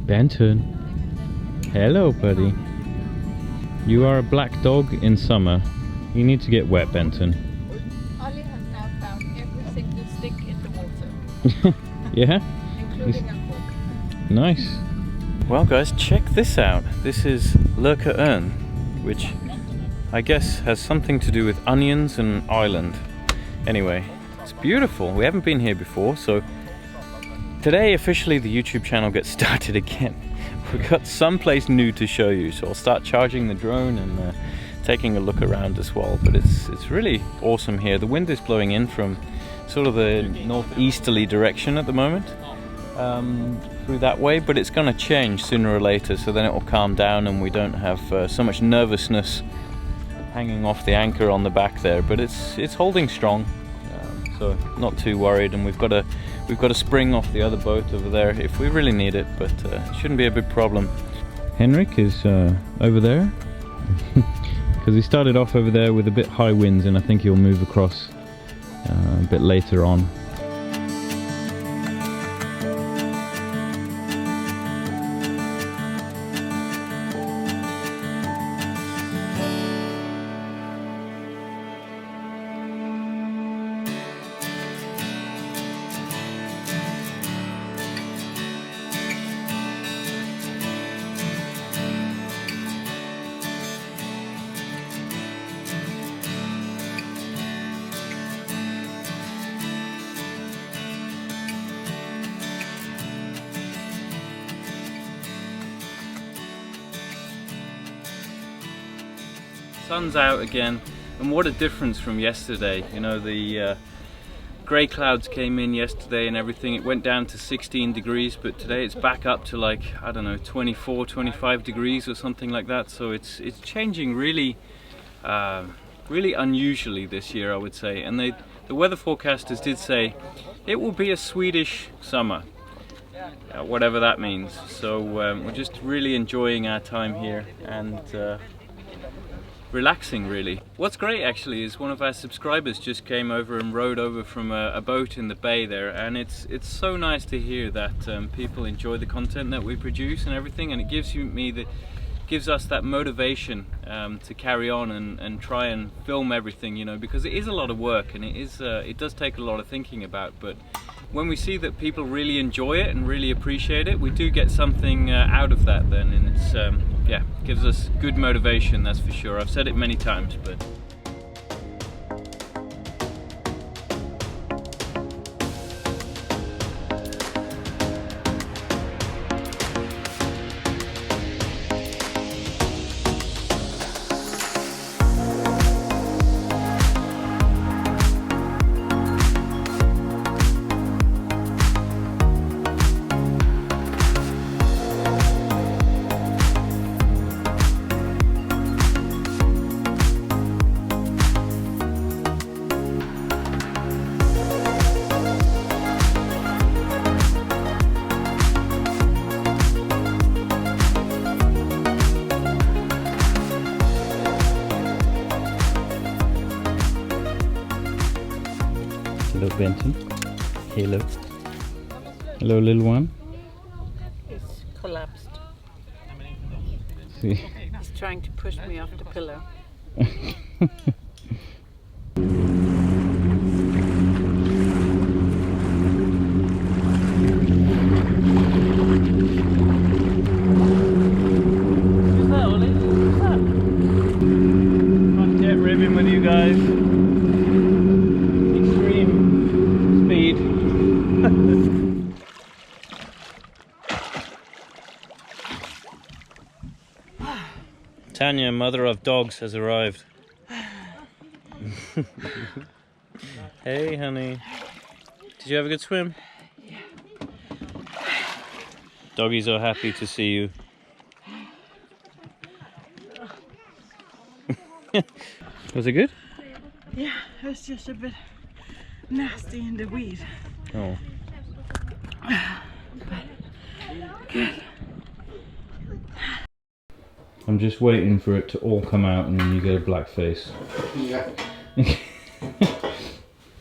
Benton. Hello, buddy. You are a black dog in summer. You need to get wet, Benton. Ollie has now found every single stick in the water. Yeah? Including a hook. Nice. Well guys, check this out. This is Lökaön, which I guess has something to do with onions and Ireland. Anyway, it's beautiful. We haven't been here before, so today officially the YouTube channel gets started again. We've got someplace new to show you, so I'll start charging the drone and taking a look around as well. But it's really awesome here. The wind is blowing in from sort of the northeasterly direction at the moment, through that way, but it's going to change sooner or later, so then it will calm down and we don't have so much nervousness hanging off the anchor on the back there. But it's holding strong, so not too worried. And we've got a spring off the other boat over there if we really need it, but it shouldn't be a big problem. Henrik is over there because he started off over there with a bit high winds, and I think he'll move across a bit later on. Sun's out again, and what a difference from yesterday. You know, the grey clouds came in yesterday and everything. It went down to 16 degrees, but today it's back up to, like, I don't know, 24, 25 degrees or something like that. So it's changing really really unusually this year, I would say. And the weather forecasters did say it will be a Swedish summer, whatever that means. So we're just really enjoying our time here and relaxing, really. What's great actually is one of our subscribers just came over and rowed over from a boat in the bay there, and it's so nice to hear that people enjoy the content that we produce and everything, and it gives us that motivation to carry on and try and film everything, you know, because it is a lot of work and it does take a lot of thinking about. But when we see that people really enjoy it and really appreciate it, we do get something out of that then, and it's yeah, gives us good motivation, that's for sure. I've said it many times, but hello, Benton. Hello. Hello, little one. He's collapsed. See. He's trying to push me off the pillow. Who's that, Ollie? Who's that? Can't get ribbing with you guys. Tanya, mother of dogs, has arrived. Hey, honey. Did you have a good swim? Yeah. Doggies are happy to see you. Was it good? Yeah, it was just a bit nasty in the weed. Oh. But good. I'm just waiting for it to all come out and then you get a black face. Yeah. Hey,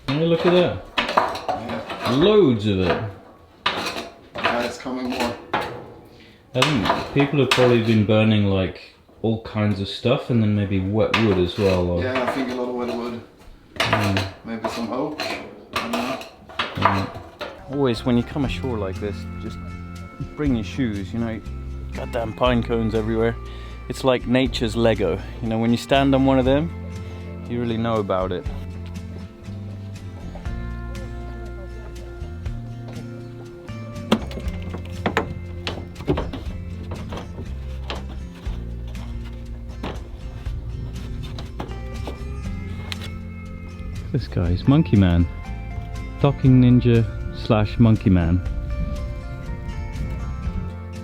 look at that. Yeah. Loads of it. Yeah, it's coming more. I think people have probably been burning like all kinds of stuff and then maybe wet wood as well. Or... Yeah, I think a lot of wet wood. Maybe some oak. I don't know. Always when you come ashore like this, just bring your shoes, you know, goddamn pine cones everywhere. It's like nature's Lego, you know, when you stand on one of them, you really know about it. This guy is Monkey Man, docking ninja / monkey man.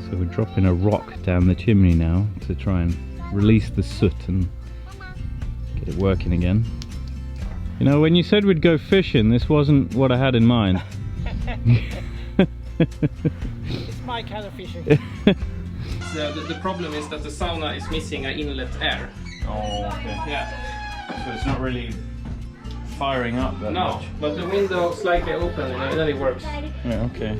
So we're dropping a rock down the chimney now to try and release the soot and get it working again. You know, when you said we'd go fishing, this wasn't what I had in mind. It's my kind of fishing. So the problem is that the sauna is missing an inlet air. Oh, okay. Yeah. So it's not really firing up that much. But the window slightly open and then it works. Yeah, okay.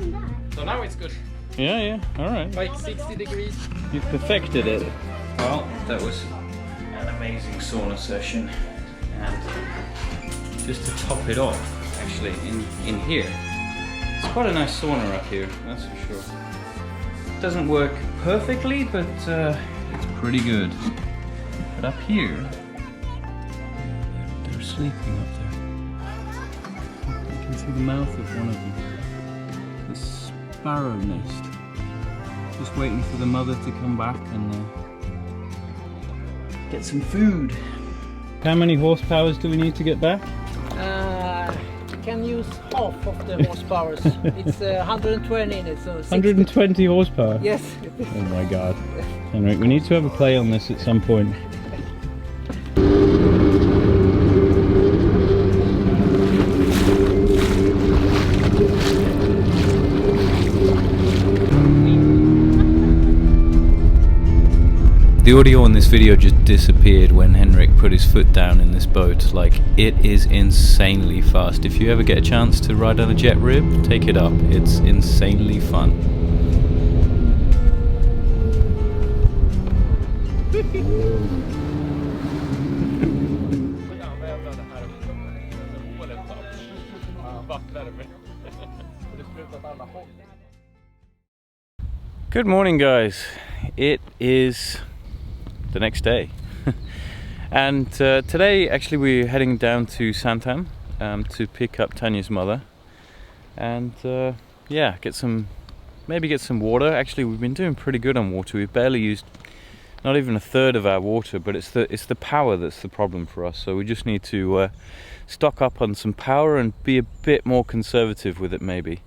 So now it's good. Yeah, alright. Like 60 degrees. You perfected it. Well, that was an amazing sauna session. And just to top it off, actually, in here, it's quite a nice sauna up here, that's for sure. It doesn't work perfectly, but it's pretty good. But up here, they're sleeping up there. You can see the mouth of one of them. The sparrow nest. Just waiting for the mother to come back and get some food. How many horsepowers do we need to get back? You can use half of the horsepower. It's 120 in it, so 60. 120 horsepower? Yes. Oh my god. Henrik, we need to have a play on this at some point. The audio on this video just disappeared when Henrik put his foot down in this boat. Like, it is insanely fast. If you ever get a chance to ride on a jet rib, take it up. It's insanely fun. Good morning, guys. It is the next day. And today actually we're heading down to Sandhamn to pick up Tanya's mother and yeah, maybe get some water. Actually, we've been doing pretty good on water. We've barely used not even a third of our water, but it's the power that's the problem for us. So we just need to stock up on some power and be a bit more conservative with it maybe.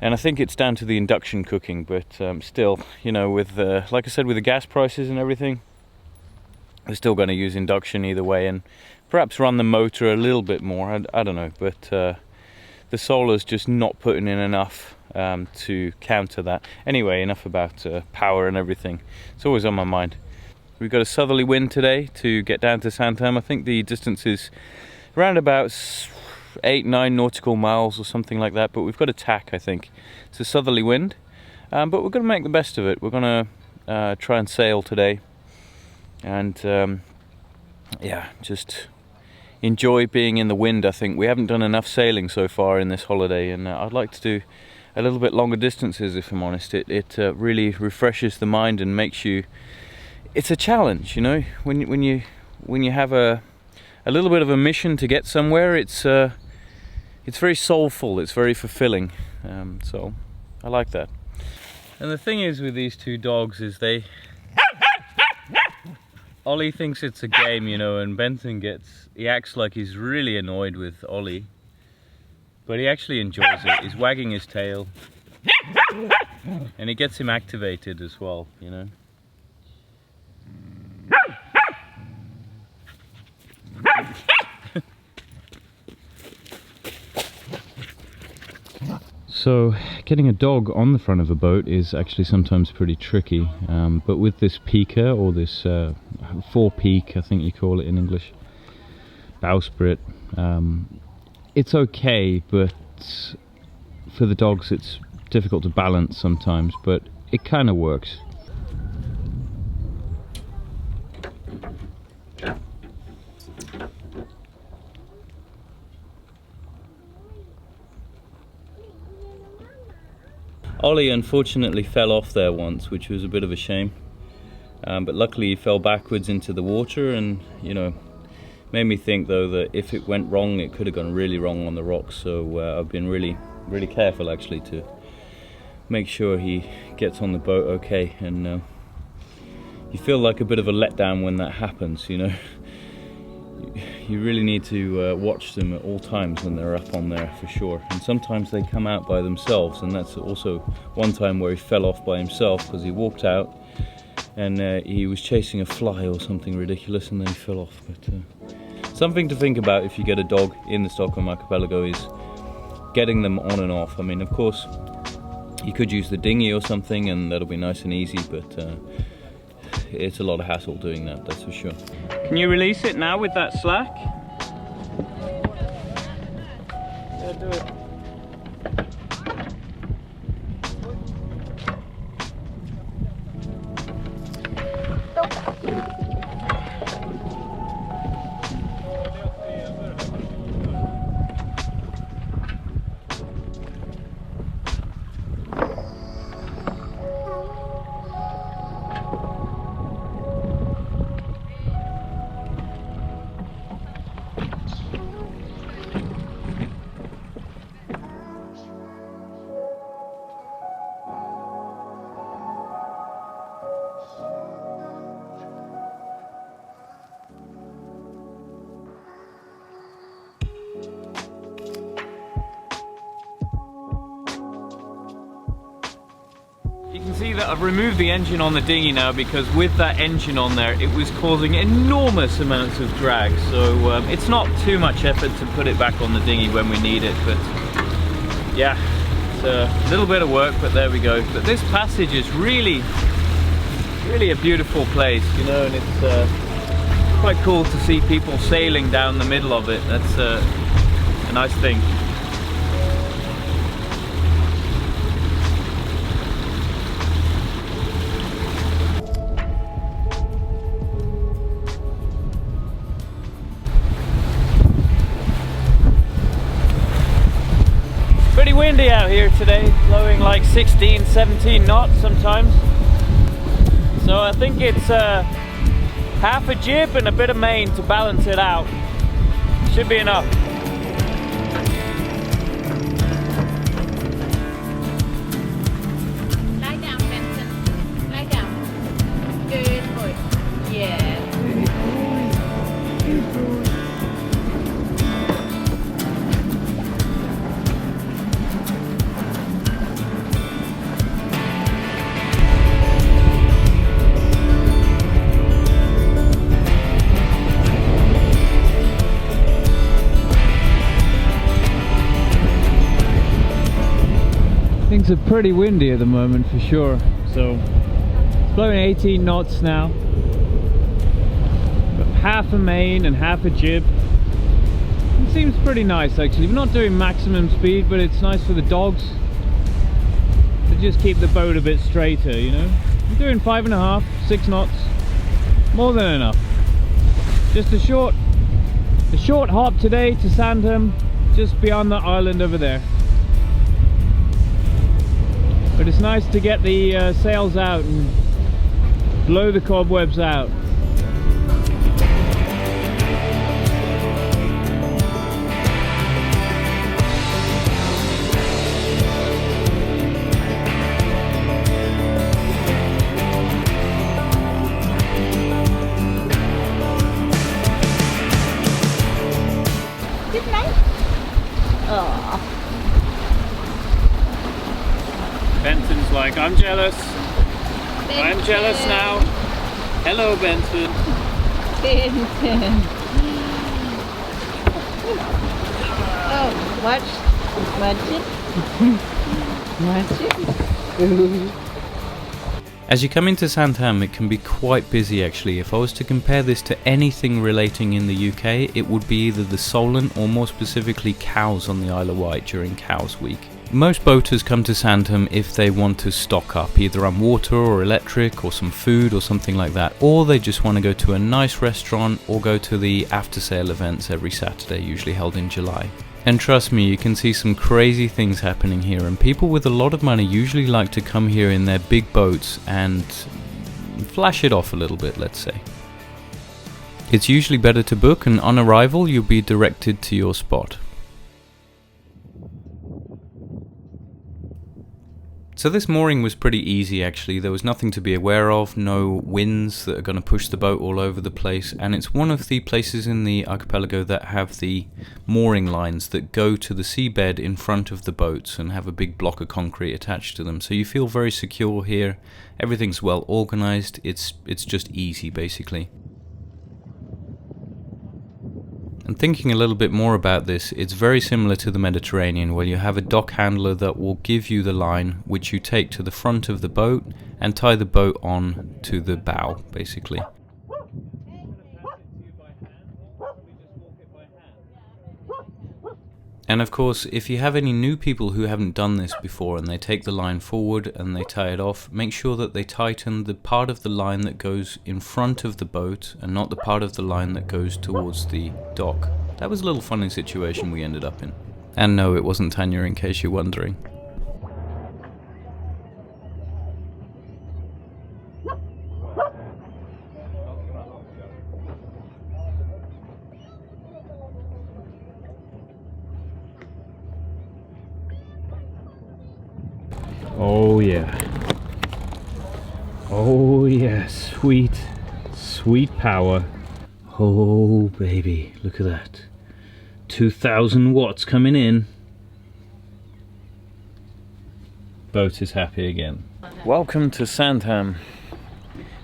And I think it's down to the induction cooking, but still, you know, with like I said, with the gas prices and everything, we're still going to use induction either way, and perhaps run the motor a little bit more. I don't know, but the solar's just not putting in enough to counter that. Anyway, enough about power and everything. It's always on my mind. We've got a southerly wind today to get down to Sandhamn. I think the distance is around about 8-9 nautical miles or something like that, but we've got a tack, I think. It's a southerly wind, but we're going to make the best of it. We're going to try and sail today and yeah, just enjoy being in the wind. I think we haven't done enough sailing so far in this holiday, and I'd like to do a little bit longer distances, if I'm honest. It really refreshes the mind and makes you, it's a challenge, you know, when you have a little bit of a mission to get somewhere. It's very soulful, it's very fulfilling, so I like that. And the thing is with these two dogs is Ollie thinks it's a game, you know, and Benton he acts like he's really annoyed with Ollie, but he actually enjoys it. He's wagging his tail and it gets him activated as well, you know. So getting a dog on the front of a boat is actually sometimes pretty tricky, but with this peaker, or this four-peak, I think you call it in English, bowsprit, it's okay, but for the dogs it's difficult to balance sometimes. But it kind of works. Ollie unfortunately fell off there once, which was a bit of a shame. But luckily he fell backwards into the water, and you know, made me think though that if it went wrong, it could have gone really wrong on the rocks. So I've been really careful actually to make sure he gets on the boat okay. And you feel like a bit of a letdown when that happens, you know. You really need to watch them at all times when they're up on there, for sure. And sometimes they come out by themselves, and that's also one time where he fell off by himself because he walked out and he was chasing a fly or something ridiculous, and then he fell off. But something to think about if you get a dog in the Stockholm archipelago is getting them on and off. I mean, of course, you could use the dinghy or something, and that'll be nice and easy, but it's a lot of hassle doing that, that's for sure. Can you release it now with that slack? Yeah, do it. You can see that I've removed the engine on the dinghy now, because with that engine on there it was causing enormous amounts of drag, so it's not too much effort to put it back on the dinghy when we need it. But yeah, it's a little bit of work, but there we go. But this passage is really a beautiful place, you know, and it's quite cool to see people sailing down the middle of it. That's a nice thing. Pretty windy out here today, blowing like 16, 17 knots sometimes. So I think it's half a jib and a bit of main to balance it out. Should be enough. Lie down, Benson. Lie down. Good boy. Yeah. Good boy. Things are pretty windy at the moment for sure, so it's blowing 18 knots now. Got half a main and half a jib. It seems pretty nice actually. We're not doing maximum speed, but it's nice for the dogs to just keep the boat a bit straighter, you know. I'm doing 5.5, 6 knots, more than enough. Just a short hop today to Sandhamn, just beyond the island over there. But it's nice to get the sails out and blow the cobwebs out. Good night. Aww. Benson's like, I'm jealous. Benson. I'm jealous now. Hello, Benson. Benson. Oh, watch it. As you come into Sandhamn, it can be quite busy actually. If I was to compare this to anything relating in the UK, it would be either the Solent or more specifically cows on the Isle of Wight during Cows Week. Most boaters come to Sandhamn if they want to stock up, either on water or electric or some food or something like that, or they just want to go to a nice restaurant or go to the after sale events every Saturday, usually held in July. And trust me, you can see some crazy things happening here, and people with a lot of money usually like to come here in their big boats and flash it off a little bit, let's say. It's usually better to book, and on arrival you'll be directed to your spot. So this mooring was pretty easy actually. There was nothing to be aware of, no winds that are going to push the boat all over the place, and it's one of the places in the archipelago that have the mooring lines that go to the seabed in front of the boats and have a big block of concrete attached to them. So you feel very secure here, everything's well organized, it's just easy basically. And thinking a little bit more about this, it's very similar to the Mediterranean, where you have a dock handler that will give you the line which you take to the front of the boat and tie the boat on to the bow, basically. And of course, if you have any new people who haven't done this before and they take the line forward and they tie it off, make sure that they tighten the part of the line that goes in front of the boat and not the part of the line that goes towards the dock. That was a little funny situation we ended up in. And no, it wasn't Tanya, in case you're wondering. Oh yeah. Oh yeah, sweet, sweet power. Oh baby, look at that. 2000 watts coming in. Boat is happy again. Welcome to Sandhamn.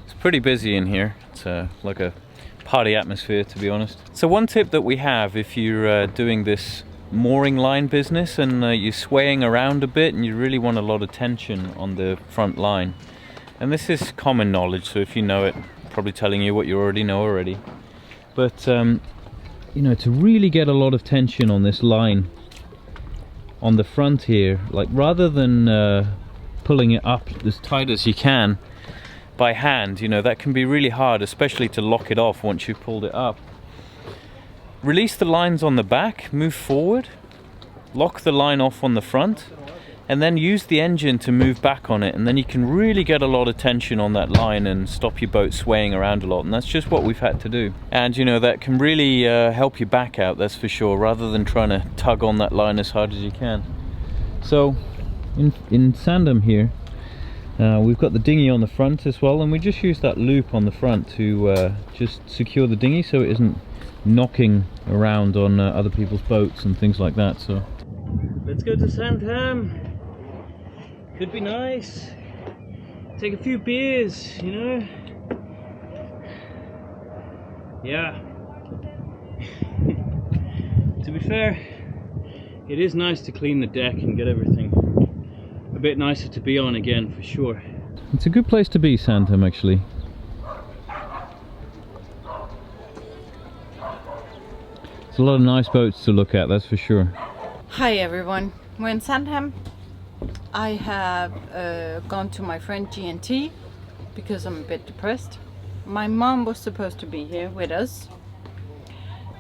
It's pretty busy in here. It's like a party atmosphere, to be honest. So one tip that we have if you're doing this mooring line business and you're swaying around a bit and you really want a lot of tension on the front line, and this is common knowledge, so if you know it, I'm probably telling you what you already know already, but you know, to really get a lot of tension on this line on the front here, like rather than pulling it up as tight as you can by hand, you know, that can be really hard, especially to lock it off once you've pulled it up. Release the lines on the back, move forward, lock the line off on the front, and then use the engine to move back on it, and then you can really get a lot of tension on that line and stop your boat swaying around a lot, and that's just what we've had to do. And you know, that can really help your back out, that's for sure, rather than trying to tug on that line as hard as you can. So in Sandhamn here, we've got the dinghy on the front as well, and we just use that loop on the front to just secure the dinghy so it isn't knocking around on other people's boats and things like that. So let's go to Sandhamn. Could be nice. Take a few beers, you know. Yeah. To be fair, it is nice to clean the deck and get everything a bit nicer to be on again, for sure. It's a good place to be, Sandhamn, actually. There's a lot of nice boats to look at, that's for sure. Hi everyone, we're in Sandhamn. I have gone to my friend G&T because I'm a bit depressed. My mom was supposed to be here with us,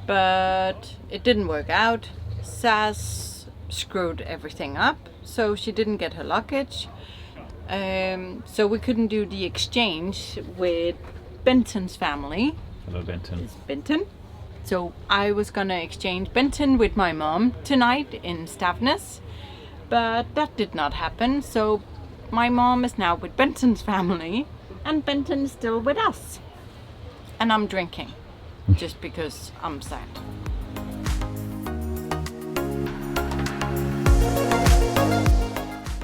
but it didn't work out. Saz screwed everything up, so she didn't get her luggage. So we couldn't do the exchange with Benton's family. Hello, Benton. It's Benton. So I was gonna exchange Benton with my mom tonight in Stavnes, but that did not happen. So my mom is now with Benton's family and Benton is still with us. And I'm drinking, just because I'm sad.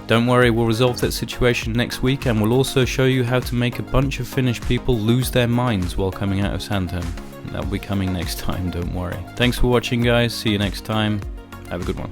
Don't worry, we'll resolve that situation next week, and we'll also show you how to make a bunch of Finnish people lose their minds while coming out of Sandhamn. That'll be coming next time, don't worry. Thanks for watching, guys. See you next time. Have a good one.